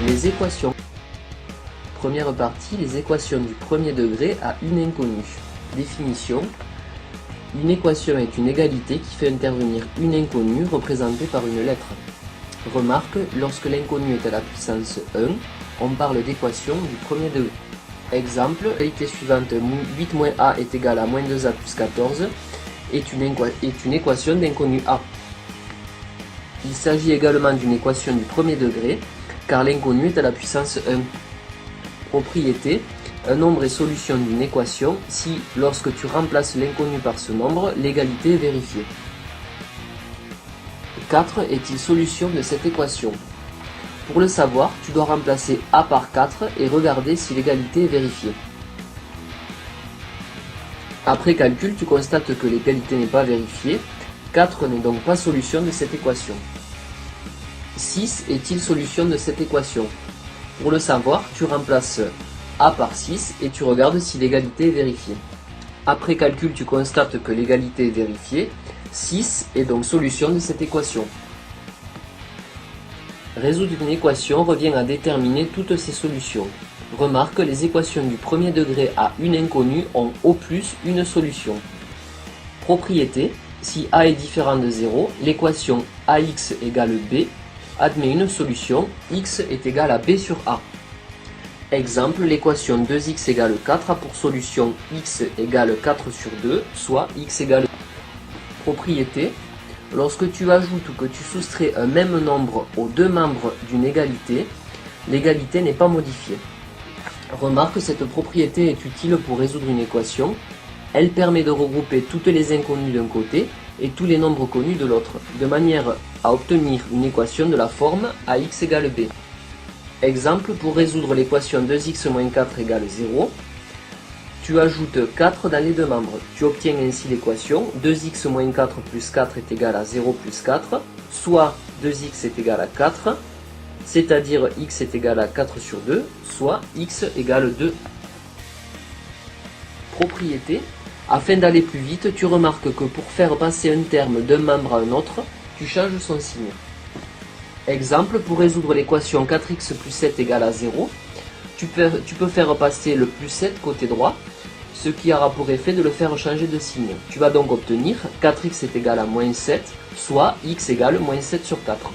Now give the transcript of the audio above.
Les équations. Première partie, les équations du premier degré à une inconnue. Définition. Une équation est une égalité qui fait intervenir une inconnue représentée par une lettre. Remarque, lorsque l'inconnue est à la puissance 1, on parle d'équation du premier degré. Exemple, l'égalité suivante 8 moins a est égal à moins 2a plus 14 est une équation d'inconnu a. Il s'agit également d'une équation du premier degré, car l'inconnu est à la puissance 1. Propriété, un nombre est solution d'une équation si, lorsque tu remplaces l'inconnu par ce nombre, l'égalité est vérifiée. 4 est-il solution de cette équation? Pour le savoir, tu dois remplacer a par 4 et regarder si l'égalité est vérifiée. Après calcul, tu constates que l'égalité n'est pas vérifiée. 4 n'est donc pas solution de cette équation. 6 est-il solution de cette équation? Pour le savoir, tu remplaces a par 6 et tu regardes si l'égalité est vérifiée. Après calcul, tu constates que l'égalité est vérifiée. 6 est donc solution de cette équation. Résoudre une équation revient à déterminer toutes ses solutions. Remarque, les équations du premier degré à une inconnue ont au plus une solution. Propriété, si a est différent de 0, l'équation ax égale b admet une solution, x est égal à b sur a. Exemple, l'équation 2x égale 4 a pour solution x égale 4 sur 2, soit x égale. Propriété, lorsque tu ajoutes ou que tu soustrais un même nombre aux deux membres d'une égalité, l'égalité n'est pas modifiée. Remarque, cette propriété est utile pour résoudre une équation. Elle permet de regrouper toutes les inconnues d'un côté et tous les nombres connus de l'autre, de manière à obtenir une équation de la forme ax égale b. Exemple, pour résoudre l'équation 2x moins 4 égale 0, tu ajoutes 4 dans les deux membres. Tu obtiens ainsi l'équation 2x moins 4 plus 4 est égal à 0 plus 4, soit 2x est égal à 4, c'est-à-dire x est égal à 4 sur 2, soit x égale 2. Propriété. Afin d'aller plus vite, tu remarques que pour faire passer un terme d'un membre à un autre, tu changes son signe. Exemple, pour résoudre l'équation 4x plus 7 égale à 0, tu peux faire passer le plus 7 côté droit, ce qui aura pour effet de le faire changer de signe. Tu vas donc obtenir 4x est égal à moins 7, soit x égale moins 7 sur 4.